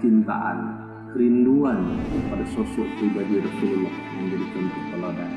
kecintaan, kerinduan pada sosok pribadi Rasulullah yang menjadi contoh teladan.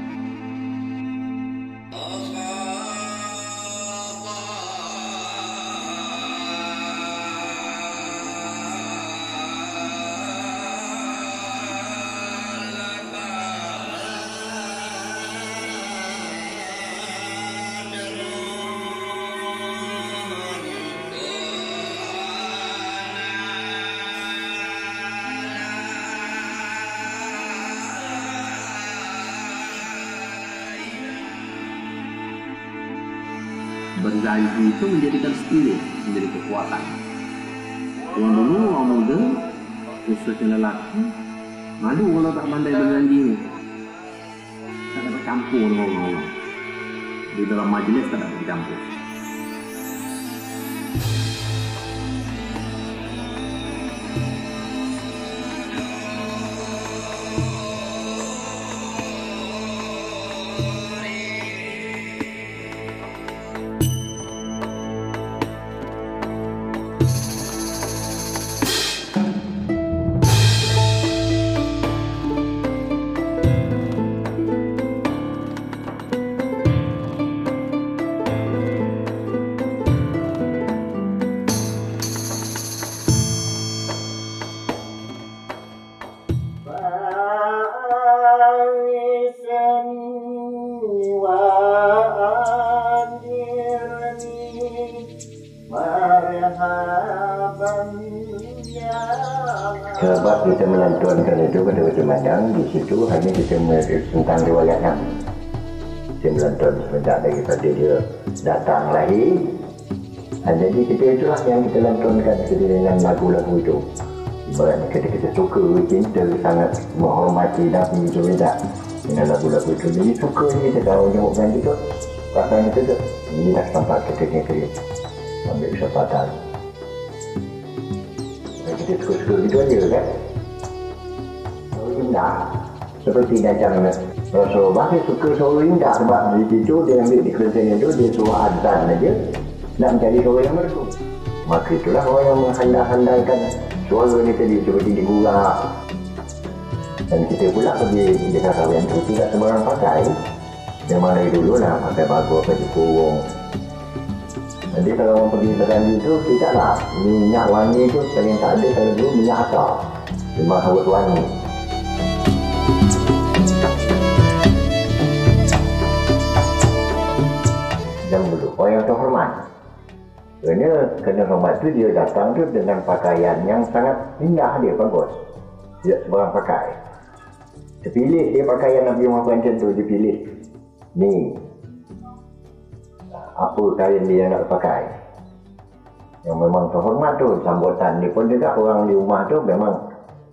Berjanji itu menjadikan spirit, menjadi kekuatan. Yang dulu orang muda, khususnya lelaki, malu kalau tak pandai berjanji ni. Tak dapat campur dengan orang-orang. Di dalam majlis tak dapat campur. Sebab kita melantunkan itu pada macam-macam, di situ hanya kita tentang riwayat Nabi. Kita melantun sebentar daripada dia datang lahir. Jadi kita itulah yang kita lantunkan dengan lagu-lagu itu. Ibaratnya kita suka, cinta, sangat menghormati Nabi itu tidak dengan lagu-lagu itu. Jadi suka kita tahu nyamukkan itu, pasangan itu ini dah sampai kita kira ambil kesempatan. Kita suka-suka gitu aja kan. Suara indah seperti macam Rasulullah dia suka suara indah sebab di situ dia ambil di kelenteng itu dia suruh azan aja nak mencari suara yang merdu. Maka itulah orang yang menghandal-handalkan suara ni tadi seperti digurau. Dan kita pula pergi di kawasan itu tidak sembarang pakai. Memang dari dulu lah pakai bagus, baju kurung. Jadi kalau orang pergi berjanji itu, tidaklah minyak wangi itu sering tak ada. Kalau dulu minyak asal, memang harus wangi. Dan dulu orang yang terhormat, kena hormat itu dia datang tu dengan pakaian yang sangat indah, dia bagus. Tidak sebarang pakai. Terpilih dia pakaian Nabi Muhammad macam tu, dipilih. Ni apa kain dia nak pakai yang memang terhormat tu, sambutan dia pun juga orang di rumah tu memang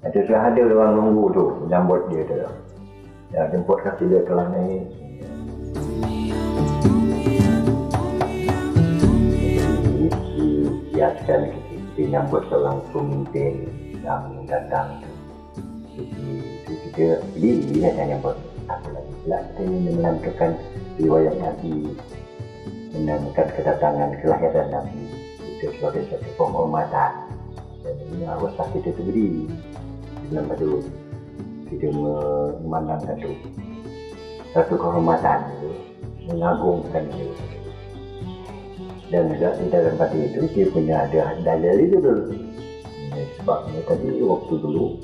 ada sudah ada orang nunggu tu jambut dia tu ya, jemput kasih dia kelas ni. Biaskan kita nyambut seorang pemimpin yang datang tu kita pilih nak nyambut apa lagi pula kita melanturkan riwayat Nabi, menandakan kedatangan kelahiran Nabi itu sebagai satu penghormatan. Dan ini haruslah kita beri dalam padu kita memandangkan itu satu kehormatan itu, mengagungkan itu. Dan juga di dalam padu itu dia punya ada dalil itu dulu. Sebabnya tadi waktu dulu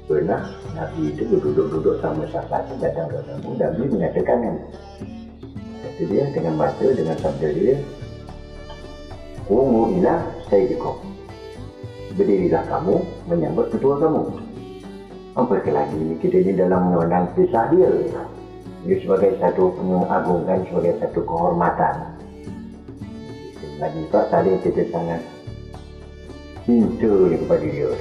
pernah Nabi itu duduk-duduk sama sahabat datang ke tamu, Nabi mengatakan dia dengan mata, dengan sabda dia, "Qumu ila sayyidikum." Berdirilah kamu menyambut ketua kamu. Apakah lagi kita di dalam memandang kisah dia. Dia sebagai satu pengagungkan, sebagai satu kehormatan. Lagi Pak tadi kita sangat cinta kepada dia.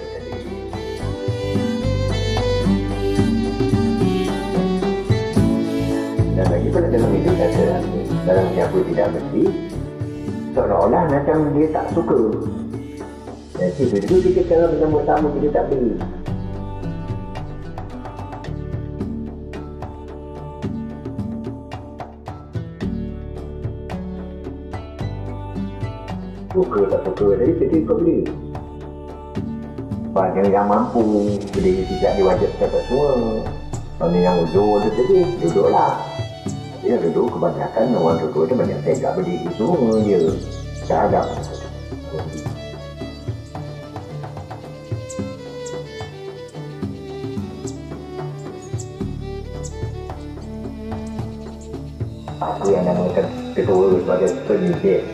Dan lagi pada dalam hidup kata dalam siapa tidak mesti seolah-olah macam dia tak suka. Jadi itu kita kalau bersama tamu kita tak beri. Suka tak suka, jadi kita ikut beli. bagi yang mampu jadi tidak diwajibkan semua. Kalau yang uzur tu jadi duduklah. Dia duduk kebanyakan orang duduk tu banyak tegak berdiri semua dia. Tak ada. Aku yang namakan ketua sebagai pendidik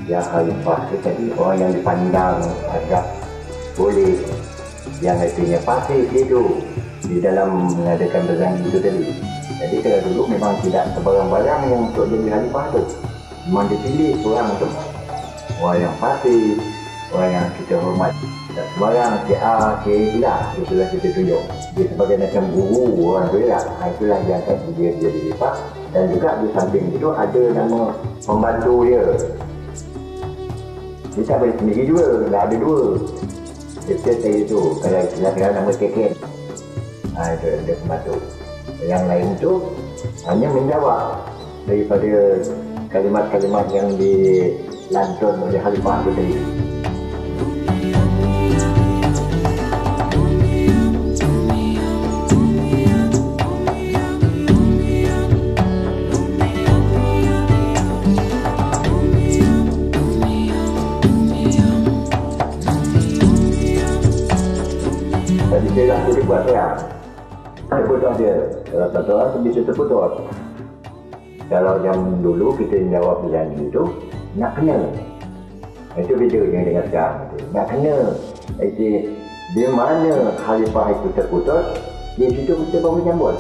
yang khalifah itu tadi orang yang dipandang agak boleh yang artinya pasti itu di dalam mengadakan berjanji itu tadi. Jadi kalau dulu memang tidak sebarang-barang yang untuk jadi khalifah tu. Memang dipilih seorang tu. Orang yang pasti, orang yang kita hormat. Tak sebarang si A, si A tidak. Itulah kita tunjuk. Dia sebagai macam guru orang tu lah. Itulah yang akan dia jadi khalifah. Dan juga di samping itu ada nama pembantu dia. Dia tak boleh sendiri juga, tak ada dua. Dia itu, kalau istilah nama keket. Itu dia pembantu. Yang lain tu hanya menjawab daripada kalimat-kalimat yang dilantun oleh khalifah itu tadi. Tadi saya dah boleh buat saya. Terputus dia. Kalau satu orang tu bisa terputus. Kalau yang dulu kita jawab berjanji itu nak kena. Itu bedanya dengan sekarang. Nak kena. Jadi di mana khalifah itu terputus, di situ kita baru menyambut.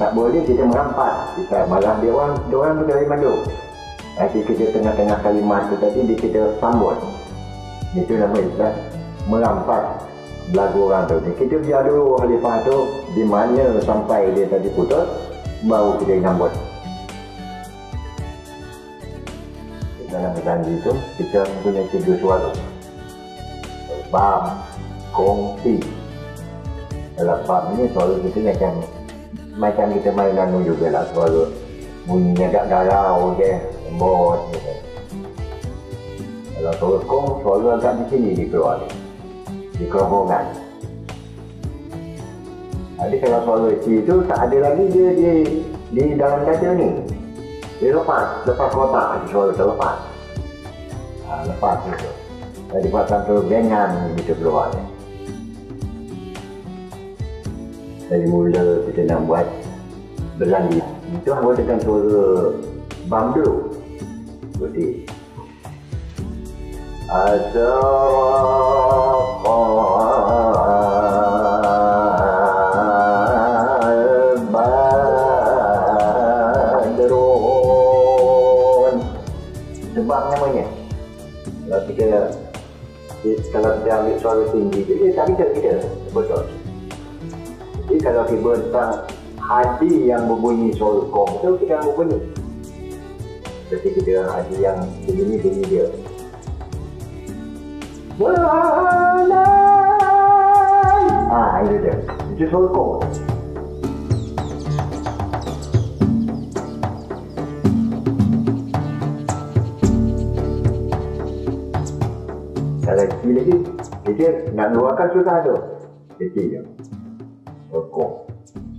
Tak boleh kita merampas. Kita malah dia orang berkali mandu. Jadi kita tengah-tengah kalimat itu tadi kita sambut. Itu nama istilah merampas lagu orang tu. Kita biar dulu khalifah tu di mana sampai dia tadi putus, baru kita sambut. Dalam berjanji itu kita punya 3 suara. Bab, kongsi. Dalam bab ni suara kita macam kita main nanu juga lah, suara bunyinya agak garau je, lembut gitu. Kalau suara kong, suara agak di sini dikeluar di kerongkongan. Jadi kalau suara C itu tak ada lagi dia di dalam dada ni. Dia lepas kotak suara terlepas. Lepas itu. Jadi pasang tu bengan gitu keluar. Dari mula kita nak buat berlari. Itu hanya dengan suara bambu. Seperti sebab namanya kalau kita ambil suara tinggi dia tak bisa kita betul. Jadi kalau tiba tentang hadi yang berbunyi suara kong itu kita berbunyi. Jadi kita hadi yang begini dia. Itu dia. Itu suara kong. Kalau kecil lagi, dia nak luarkan susah tu. Kecil je. Kong.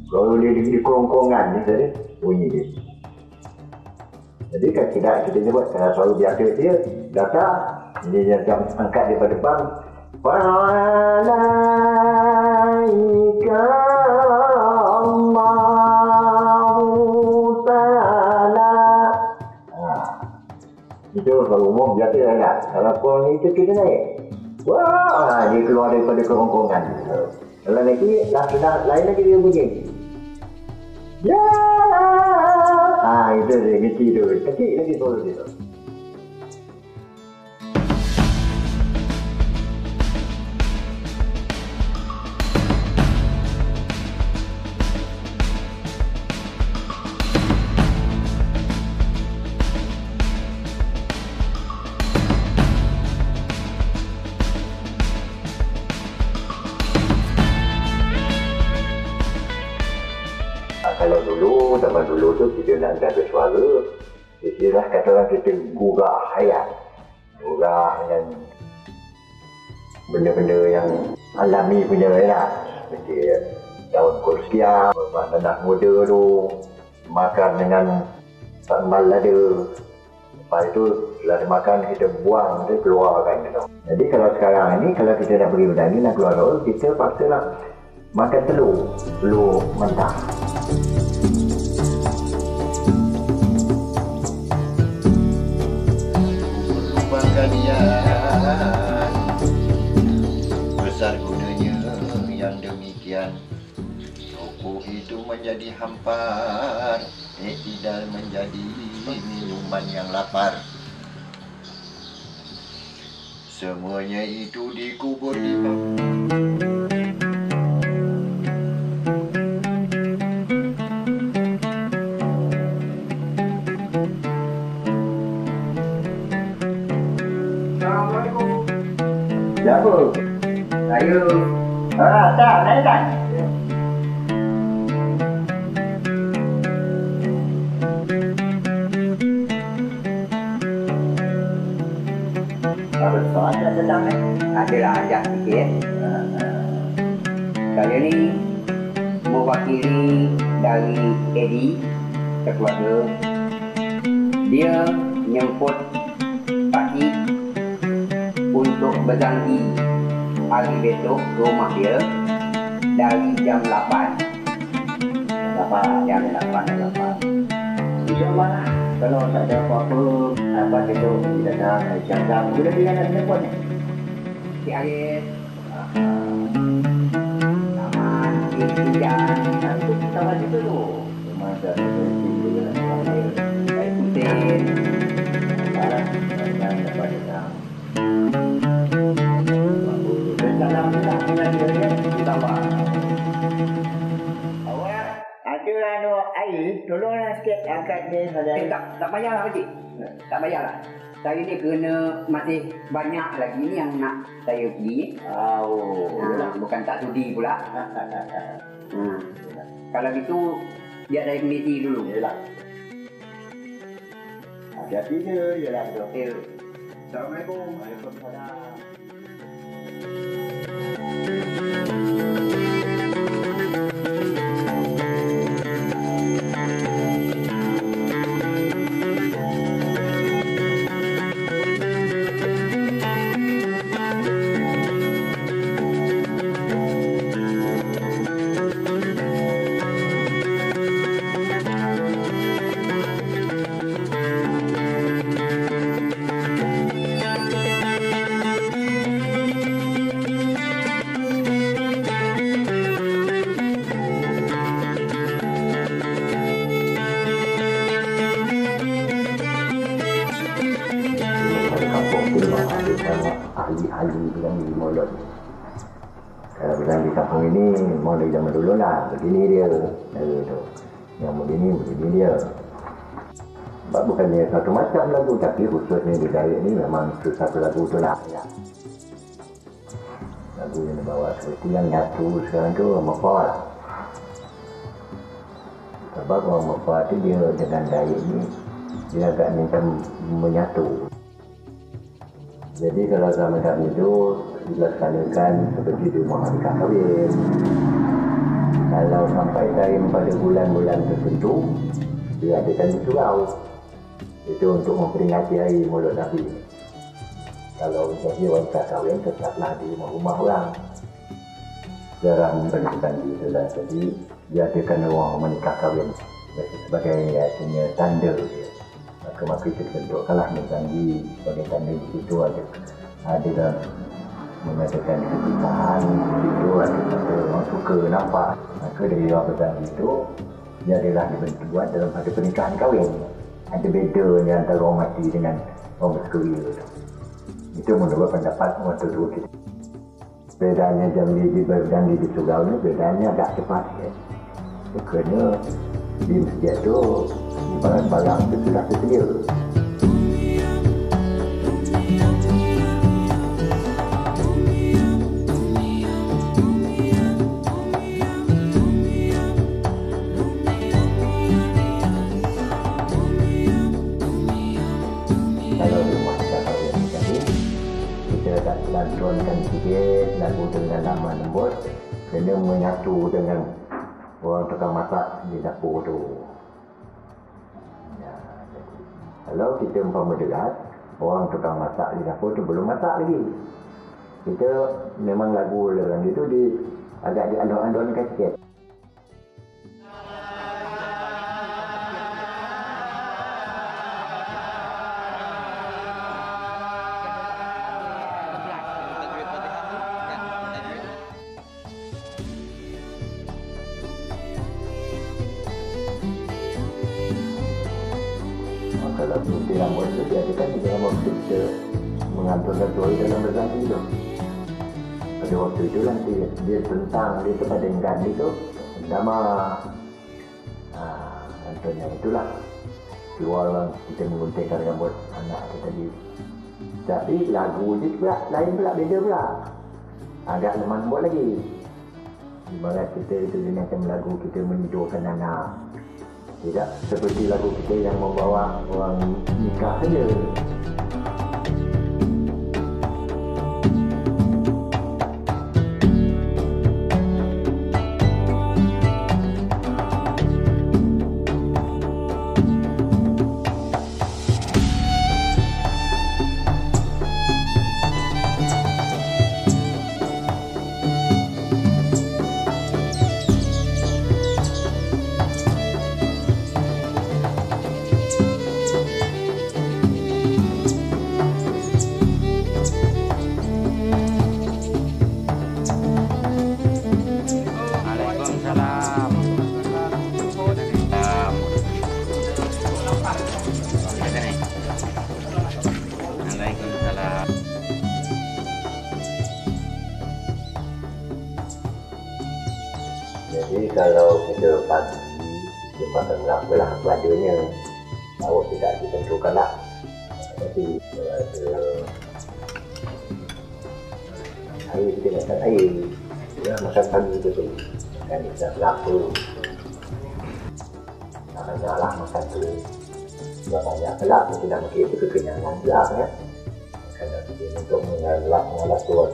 Kalau dia di kerongkongan ni tadi, bunyi dia. Jadi kan tidak kita sebut, kalau suara biasa dia, datang, dia jam angkat daripada bang. Fa'alaika Allahu ta'ala. Itu kalau umum biasa lah. Kalau korang itu kita naik. Wah, dia keluar daripada kerongkongan. Kalau nanti sudah lain lagi dia bunyi. Ya. Itu dia kecil tu. Kecil lagi suara dia tu. Kalau dulu, zaman dulu tu kita nak ada suara, istilah kata orang kita gurah hayat. Gurah yang benda-benda yang alami punya lah. Seperti daun kolsia, tanah muda tu, makan dengan sambal lada. Lepas itu setelah dimakan kita buang, kita keluarkan tu. Jadi kalau sekarang ni kalau kita nak pergi bertani nak keluar tu, kita paksalah makan telur mentah. Kalian besar gunanya yang demikian. Rokok itu menjadi hampar, tidak menjadi minuman yang lapar. Semuanya itu dikubur di Siapa? Saya. Tak, naik tak? Apa soalan sedang ni? Adalah ajak sikit. Kali ni mewakili dari Eddie, keluarga. Dia menyemput Pakcik untuk berjanji hari besok rumah dia dari jam 8. Jam 8. InsyaAllah lah. Kalau tak ada apa-apa, besok kita datang jam-jam. Sudah dia nak telefon ni? Cik Arif. Taman, Hujan. Itu taman itu tu. Rumah saya dia nak panggil. Saya Husin. Malam, saya dapat datang. Dalam dengan dia kita buat. Awak ada air, tolonglah sikit angkat dia saja. Tak payahlah Pakcik. Tak payahlah. Saya ni kena masih banyak lagi ni yang nak saya pergi. Bukan tak sudi pula. Kalau gitu biar saya komiti dulu. Yalah. Hati-hati je, yalah tu. Assalamualaikum. Waalaikumsalam. Ahli-ahli berani mulut. Kalau berani kampung ini, mau dari zaman dulu lah, begini dia. Yang begini dia. Sebab bukannya satu macam lagu, tapi khususnya di Dayak ni memang satu lagu tu lah. Lagu yang dibawa seperti yang nyatu sekarang tu, Mefa lah. Sebab orang Mefa tu dia dengan Dayak ni, dia agak macam menyatu. Jadi kalau zaman kami itu dilaksanakan seperti di rumah nikah kahwin. Kalau sampai time pada bulan-bulan tertentu, dia adakan surau. Itu untuk memperingati hari Maulid Nabi. Kalau jadi wanita kahwin, tetaplah di rumah-rumah orang. Jarang memberikan di sana. Jadi dia adakan orang menikah kahwin sebagai tanda dia. Maka kita bentukkanlah menjanji sebagai tanda di situ ada dalam mengadakan pernikahan di situ ada orang suka nampak. Maka dari orang berjanji itu dia adalah dibuat dalam pada pernikahan kahwin. Ada bedanya antara orang mati dengan orang bersekeri itu. Itu menurut pendapat orang tua kita. Bedanya janji di surau ni bedanya agak cepat ya. Kerana di masjid tu barang-barang itu sudah tersedia. Kalau rumah kita kahwin tadi, kita tak lantunkan sikit kena menyatu dengan orang tukang masak di dapur tu. Ya, jadi, kalau kita umpama dekat, orang tukang masak di dapur tu belum masak lagi. Kita memang lagu orang itu agak dialon-alonkan sikit. Kalau putih rambut itu biasakan di dalam waktu kita menganturkan suara dalam berganti itu. Pada waktu itu nanti dia tentang dia kepada enggan itu nama contohnya itulah keluar orang kita mengguntingkan rambut anak kita tadi. Tapi lagu dia pula lain pula, beda pula, agak lemah lembut lagi. Ibarat kita itu jeniskan lagu kita menidurkan anak, tidak seperti lagu kita yang membawa orang nikah saja. Jadi kalau kita pagi kita makan berapa padanya, awak tidak ditentukan lah. Tapi ada air kita makan air, ya, makan pagi betul. Kan tidak berapa. Banyaklah makan tu. Tidak banyak pula kita nak makan itu kekenyangan juga kan. Kerana kita untuk mengalah tuan.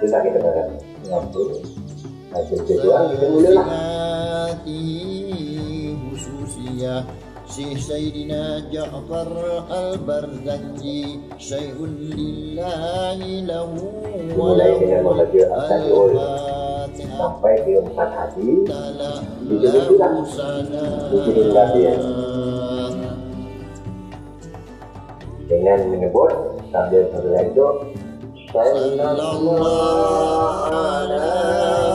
Tidak kita makan ngampun. Kita mulalah. khususiyah Syekh Sayyidina Ja'far Al-Barzanji syai'un lillahi lahu Mulai dengan membaca Al-Fatihah sampai ke 4 hati. Dijadikan dia dengan menyebut sambil berlanjut Sallallahu ala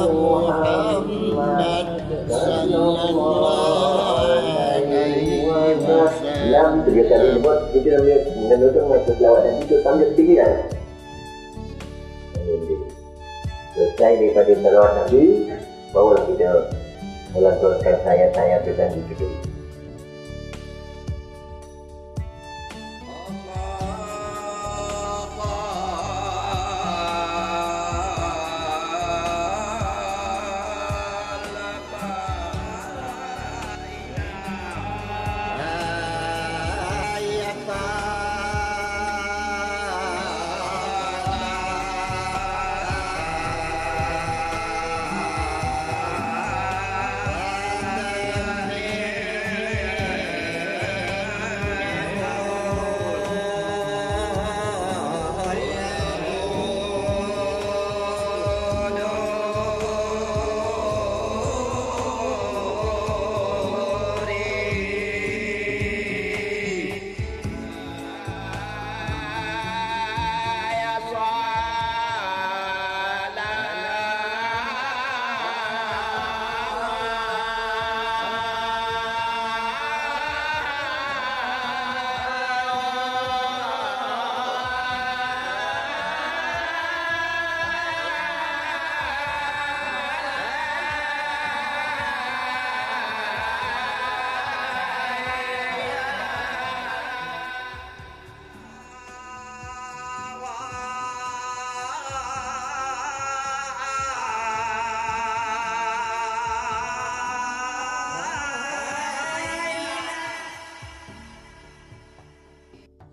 Muhammad Sallallahu alaihi wasallam. 3 kali menyebut, kita menentukan masa selawat dan itu sambil tinggian. Selesai daripada salawat Nabi, barulah kita melantunkan sayat-sayat berjanji itu.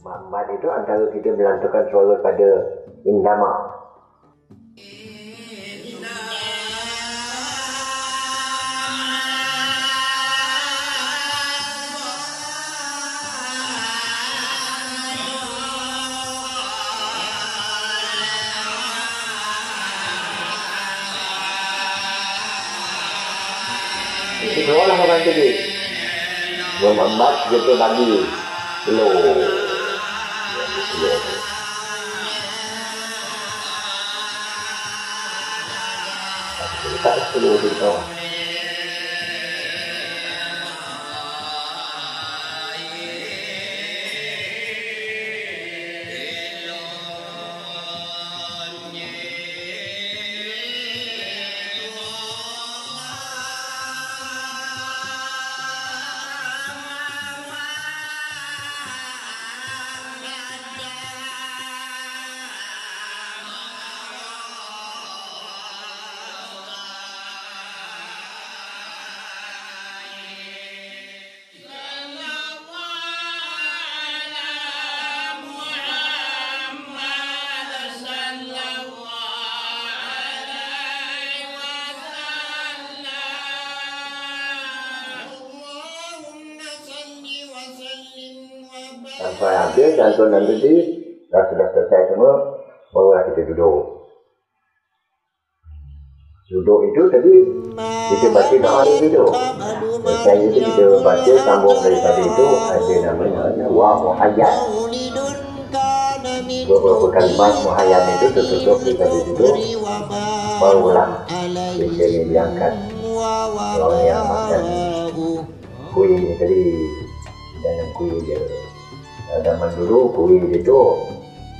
Muhammad itu antara kita melantunkan suara pada Indama. Seolah orang tadi Muhammad gitu lagi belum. Tak perlu beritahu. Sampai habis santunan tadi dah sudah selesai semua, barulah kita duduk. Duduk itu tadi kita baca doa itu. Selesai itu kita baca sambung daripada itu ada namanya dua muhayyat. Beberapa kalimat muhayyat itu tertutup daripada duduk, barulah kita diangkat. Orang yang makan kuih tadi jangan kuih dia. Zaman dulu kuih itu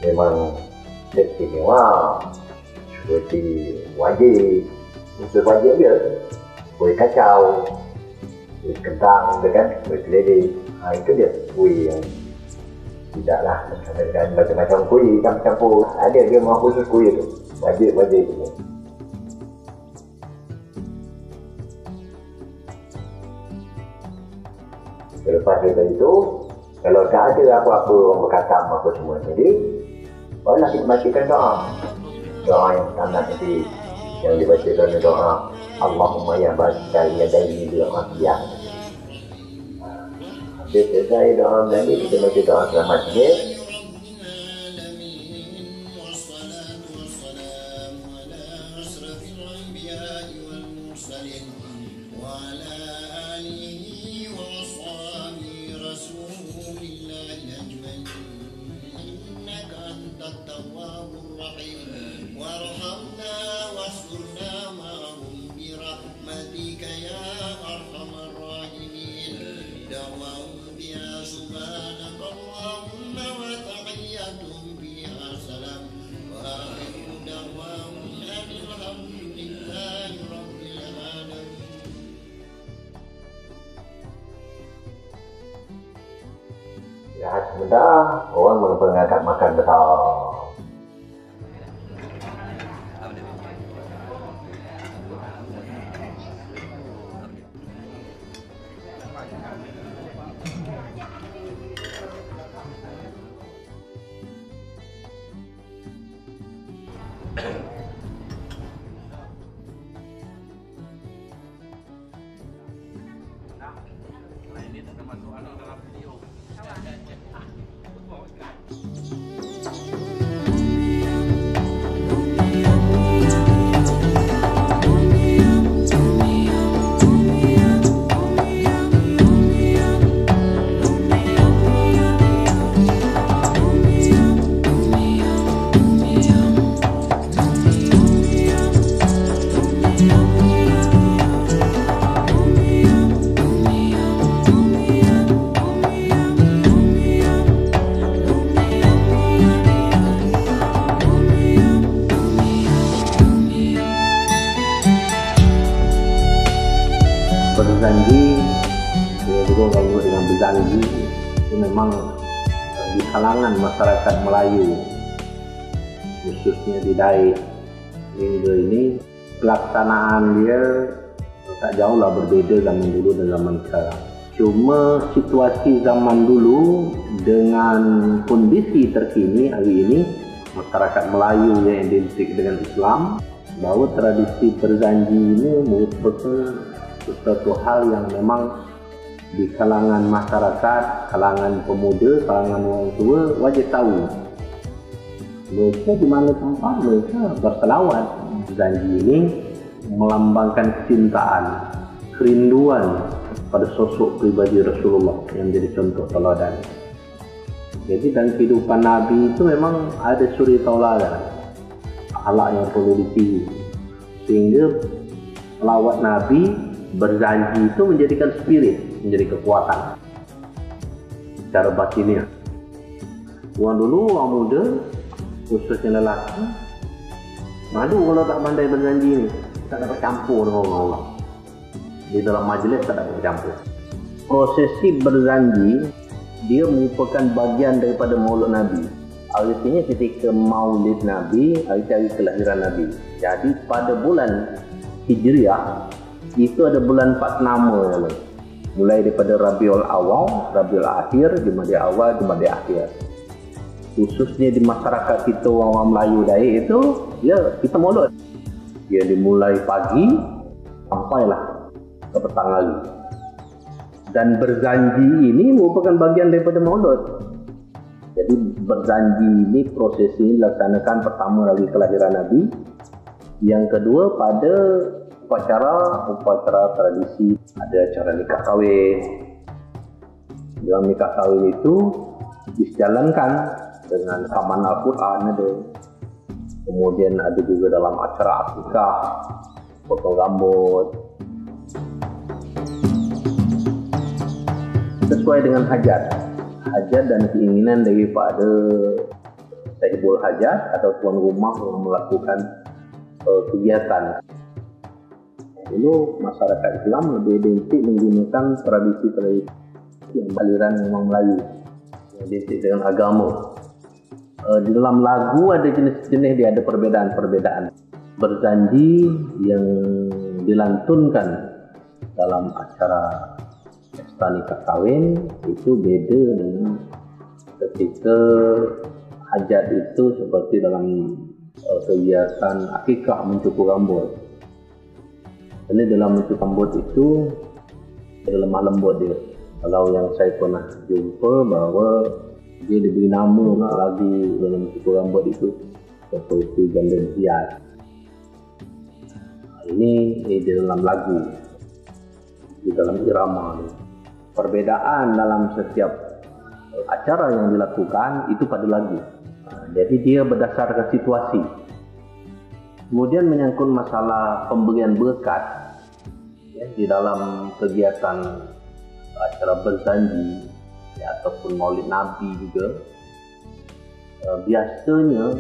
memang istimewa, seperti wajib, unsur wajib dia, kuih kacau, kuih kentang, kan, kuih keledai, itu dia kuih yang tidaklah dengan macam-macam kuih campur, ada dia memang khusus kuih itu, wajib itu. Selepas daripada itu, kalau tak ada apa-apa orang berkata apa semua tadi, barulah kita bacakan doa. Doa yang tamat tadi, yang dibacakan doa Allahumma ya basikal yadayni bil afiyah. Habis selesai doa tadi, kita baca doa selamat sikit. Ya, sebentar orang mengangkat makan besar. Berjanji, dia juga kalau dengan berjanji itu memang di kalangan masyarakat Melayu, khususnya di Dayak Lingga ini, pelaksanaan dia tak jauh lah berbeza zaman dulu dan zaman sekarang. Cuma situasi zaman dulu dengan kondisi terkini hari ini, masyarakat Melayu yang identik dengan Islam, bahwa tradisi berjanji ini merupakan sesuatu hal yang memang di kalangan masyarakat, kalangan pemuda, kalangan orang tua wajib tahu. Mereka di mana tempat mereka berselawat. Janji ini melambangkan kecintaan kerinduan pada sosok pribadi Rasulullah yang menjadi contoh teladan. Jadi dalam kehidupan Nabi itu memang ada suri tauladan, akhlak yang perlu ditiru, sehingga selawat Nabi berjanji itu menjadikan spirit, menjadi kekuatan secara batinnya. Orang dulu, orang muda, khususnya lelaki, malu kalau tak pandai berjanji ni, tak dapat campur dengan orang Allah. Di dalam majlis tak dapat campur. Prosesi berjanji dia merupakan bagian daripada Maulid Nabi. Artinya ketika Maulid Nabi, hari kelahiran Nabi. Jadi pada bulan Hijriah itu ada bulan 4 nama, mulai daripada Rabiul Awal, Rabiul Akhir, Jumadil Awal, Jumadil Akhir. Khususnya di masyarakat kita orang Melayu Daik itu, ya kita Maulid. Dia dimulai pagi sampailah ke petang hari. Dan berjanji ini merupakan bagian daripada Maulid. Jadi berjanji ini proses ini dilaksanakan pertama dari kelahiran Nabi. Yang kedua pada upacara tradisi, ada acara nikah kahwin. Dalam nikah kahwin itu dijalankan dengan rakaman Al-Quran ada. Kemudian ada juga dalam acara akikah, potong rambut. Sesuai dengan hajat dan keinginan daripada sahibul hajat atau tuan rumah yang melakukan kegiatan. Dulu masyarakat Islam lebih identik menggunakan tradisi-tradisi yang aliran memang Melayu, yang identik dengan agama. Di dalam lagu ada jenis-jenis, dia ada perbedaan-perbedaan. Berjanji yang dilantunkan dalam acara pesta nikah kahwin itu beda dengan ketika hajat itu seperti dalam kegiatan akikah mencukur rambut. Ini dalam mencukur rambut itu ada lemah lembut dia. Kalau yang saya pernah jumpa bahawa dia diberi nama lagu dalam mencukur rambut itu seperti Gandeng Hias. Ini di dalam lagu, di dalam irama ini. Perbedaan dalam setiap acara yang dilakukan itu pada lagu. Jadi dia berdasarkan situasi. Kemudian menyangkut masalah pemberian berkat, ya, di dalam kegiatan acara berjanji, ya, ataupun Maulid Nabi juga, biasanya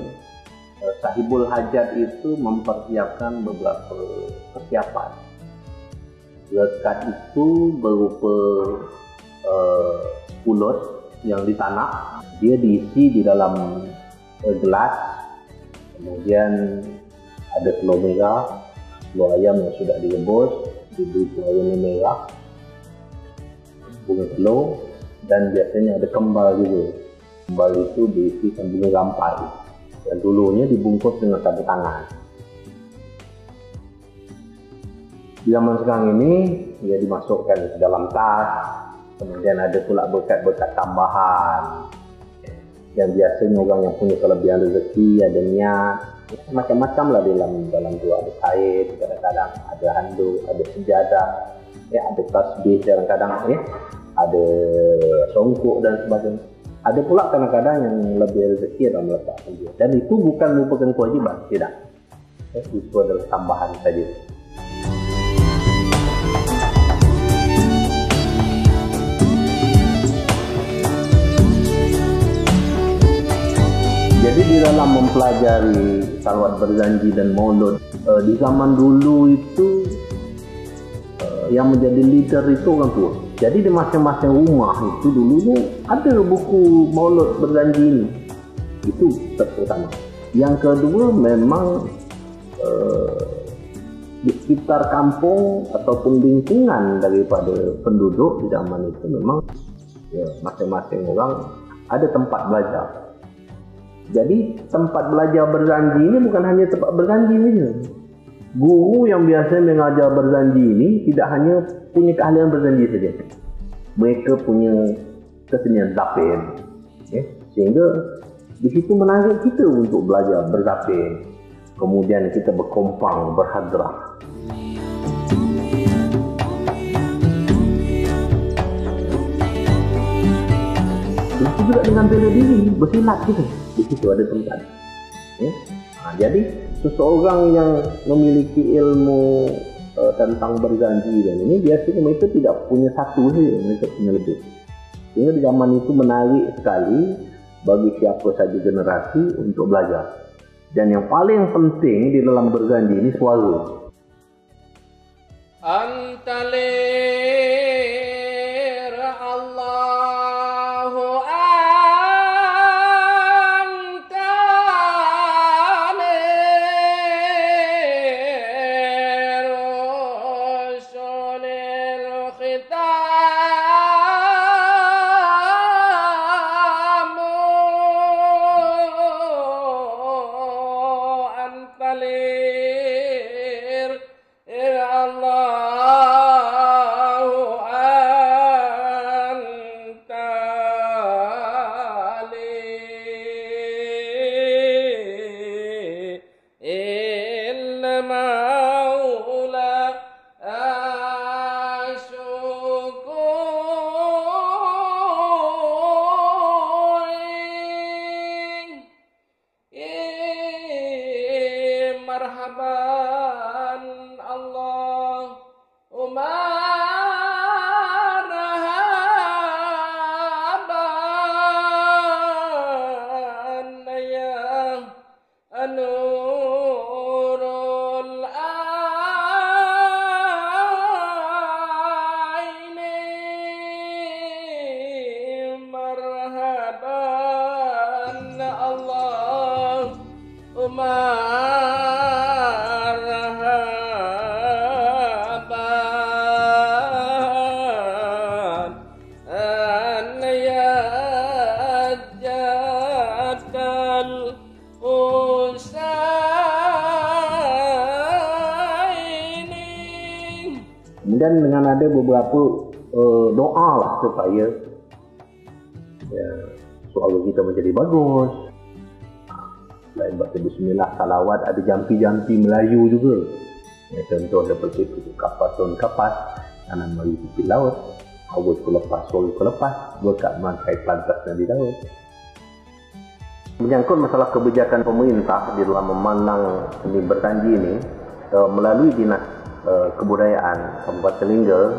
sahibul hajat itu mempersiapkan beberapa persiapan. Berkat itu berupa pulut yang ditanak, dia diisi di dalam gelas, kemudian ada telur merah, telur ayam yang sudah direbus, diberi telur ayam merah, bunga telur, dan biasanya ada kembal juga. Kembal itu diisikan bunga rampai, dan dulunya dibungkus dengan sabut tangan. Di zaman sekarang ini dia dimasukkan ke dalam tas, kemudian ada pula berkat-berkat tambahan. Yang biasanya orang yang punya kelebihan rezeki, ada niat, macam-macam lah dalam tu, ada kain, kadang-kadang ada handuk, ada sejadah, ya, ada tasbih kadang-kadang, ya, ada songkok dan sebagainya. Ada pula kadang-kadang yang lebih rezeki dalam meletakkan dia. Dan itu bukan merupakan kewajiban, tidak. Ya, itu adalah tambahan saja. Jadi di dalam mempelajari salawat berjanji dan maulud, di zaman dulu itu yang menjadi leader itu orang tua. Jadi di masing-masing rumah itu dulu ada buku maulud berjanji ini. Itu pertama. Yang kedua memang di sekitar kampung ataupun lingkungan daripada penduduk di zaman itu memang, ya, masing-masing orang ada tempat belajar. Jadi tempat belajar berjanji ini bukan hanya tempat berjanji saja. Guru yang biasa mengajar berjanji ini tidak hanya punya keahlian berjanji saja. Mereka punya kesenian zapin, ya, sehingga di situ menarik kita untuk belajar berzapin. Kemudian kita berkompang, berhadrah. dengan bela diri, bersilat gitu. Di situ ada tempat. Ya. Jadi seseorang yang memiliki ilmu tentang berjanji dan ini biasanya mereka tidak punya satu saja, mereka punya lebih. Sehingga di zaman itu menarik sekali bagi siapa saja generasi untuk belajar. Dan yang paling penting di dalam berjanji ini suara. Antalir Allahu antalir Rasulil khitamu antalir Allahu antalir maula asyukuri marhaban Allahumma marhaban ya anurul aini marhaban Allahumma marhaban ya jadal usaini. Kemudian dengan ada beberapa doa lah supaya suara kita menjadi bagus. Selain baca bismillah, salawat, ada jampi-jampi Melayu juga. Contoh seperti kapas ton kapas, kanan mari pipi laut, awal ku lepas, sore ku lepas, berkat mangkai pantasnya di laut. Menyangkut masalah kebijakan pemerintah di dalam memandang seni berjanji ini, melalui Dinas Kebudayaan Kabupaten Lingga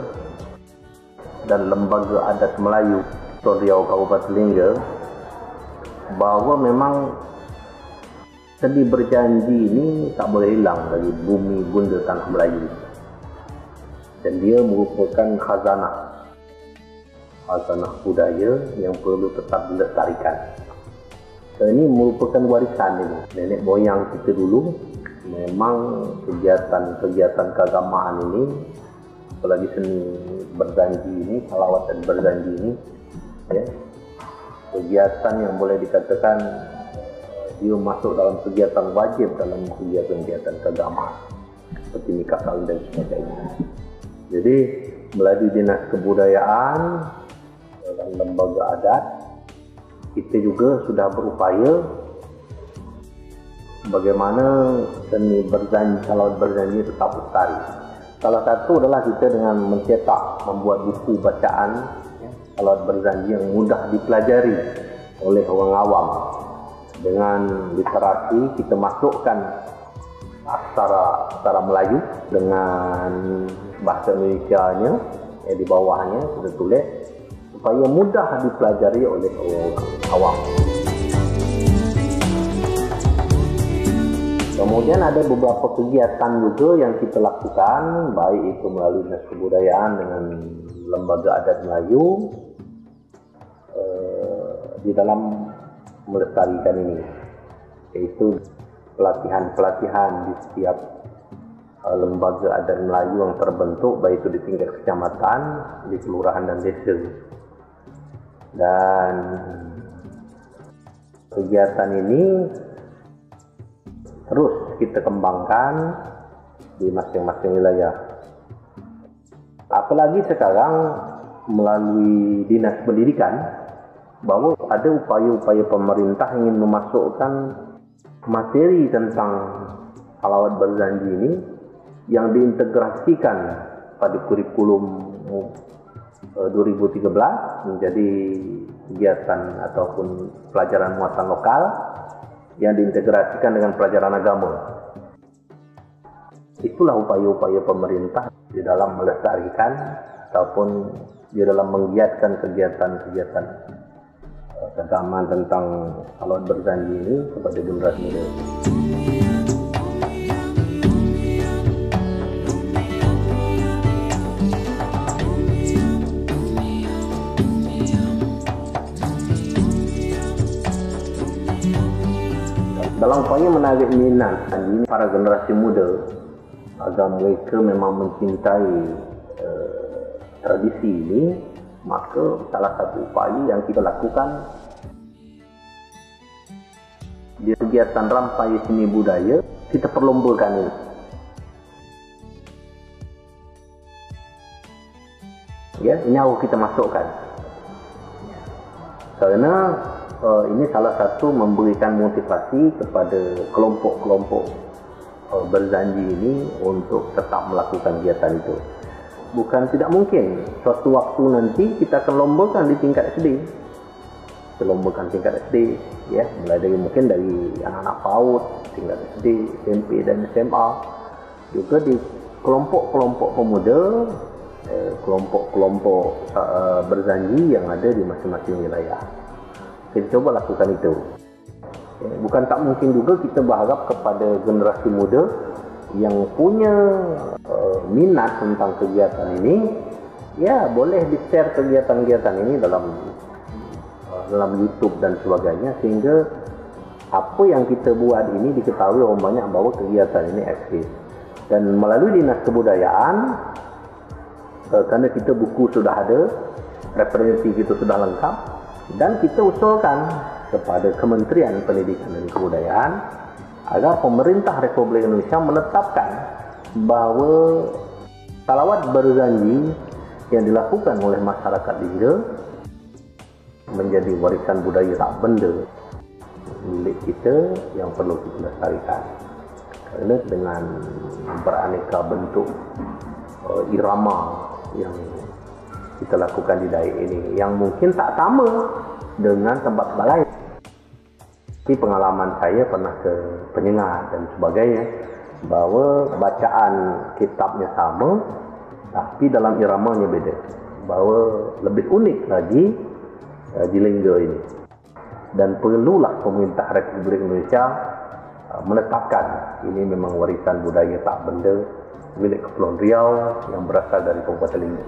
dan Lembaga Adat Melayu Riau Kabupaten Lingga, bahawa memang seni berjanji ini tak boleh hilang dari bumi bunda tanah Melayu. Dan dia merupakan khazanah budaya yang perlu tetap dilestarikan. Dan ini merupakan warisan ini. Nenek moyang kita dulu memang kegiatan keagamaan ini, apalagi seni berjanji ini, salawat dan berjanji ini, ya, kegiatan yang boleh dikatakan dia masuk dalam kegiatan wajib dalam kegiatan keagamaan seperti nikah kawin dan sebagainya. Jadi melalui Dinas Kebudayaan dan lembaga adat, kita juga sudah berupaya bagaimana seni berjanji, salawat berjanji tetap lestari. Salah satu adalah kita dengan mencetak, membuat buku bacaan salawat berjanji yang mudah dipelajari oleh orang awam. Dengan literasi kita masukkan aksara Melayu dengan bahasa Indonesianya di bawahnya kita tulis supaya mudah dipelajari oleh orang awam. Kemudian ada beberapa kegiatan juga yang kita lakukan, baik itu melalui Dinas Kebudayaan dengan Lembaga Adat Melayu di dalam melestarikan ini, yaitu pelatihan-pelatihan di setiap lembaga adat Melayu yang terbentuk, baik itu di tingkat kecamatan, di kelurahan dan desa. Dan kegiatan ini terus kita kembangkan di masing-masing wilayah. Apalagi sekarang melalui Dinas Pendidikan, bahwa ada upaya-upaya pemerintah ingin memasukkan materi tentang salawat berjanji ini yang diintegrasikan pada kurikulum 2013 menjadi kegiatan ataupun pelajaran muatan lokal yang diintegrasikan dengan pelajaran agama. Itulah upaya-upaya pemerintah di dalam melestarikan ataupun di dalam menggiatkan kegiatan-kegiatan keagamaan tentang salawat berzanji ini kepada generasi muda. Dalam upaya menarik minat ini para generasi muda agar mereka memang mencintai tradisi ini, maka salah satu upaya yang kita lakukan di kegiatan rampai seni budaya, kita perlombakan ini. Ya, ini harus kita masukkan. Karena ini salah satu memberikan motivasi kepada kelompok-kelompok berzanji ini untuk tetap melakukan kegiatan itu. Bukan tidak mungkin suatu waktu nanti kita akan lombakan di tingkat SD. Kita lombakan tingkat SD, ya, mulai dari mungkin dari anak-anak PAUD, tingkat SD, SMP dan SMA. Juga di kelompok-kelompok pemuda, kelompok-kelompok berzanji yang ada di masing-masing wilayah. Kita coba lakukan itu. Bukan tak mungkin juga kita berharap kepada generasi muda yang punya minat tentang kegiatan ini, ya boleh di-share kegiatan-kegiatan ini dalam YouTube dan sebagainya, sehingga apa yang kita buat ini diketahui orang banyak bahawa kegiatan ini eksis. Dan melalui Dinas Kebudayaan, kerana kita buku sudah ada, referensi kita sudah lengkap, dan kita usulkan kepada Kementerian Pendidikan dan Kebudayaan agar pemerintah Republik Indonesia menetapkan bahawa salawat berzanji yang dilakukan oleh masyarakat Lingga menjadi warisan budaya tak benda milik kita yang perlu kita lestarikan. Kerana dengan beraneka bentuk irama yang kita lakukan di daerah ini, yang mungkin tak sama dengan tempat-tempat lain. Di pengalaman saya pernah ke Penyengat dan sebagainya, bahawa bacaan kitabnya sama, tapi dalam iramanya beda. Bahawa lebih unik lagi di Lingga ini. Dan perlulah pemerintah Republik Indonesia menetapkan ini memang warisan budaya tak benda milik Kepulauan Riau yang berasal dari Kabupaten Lingga.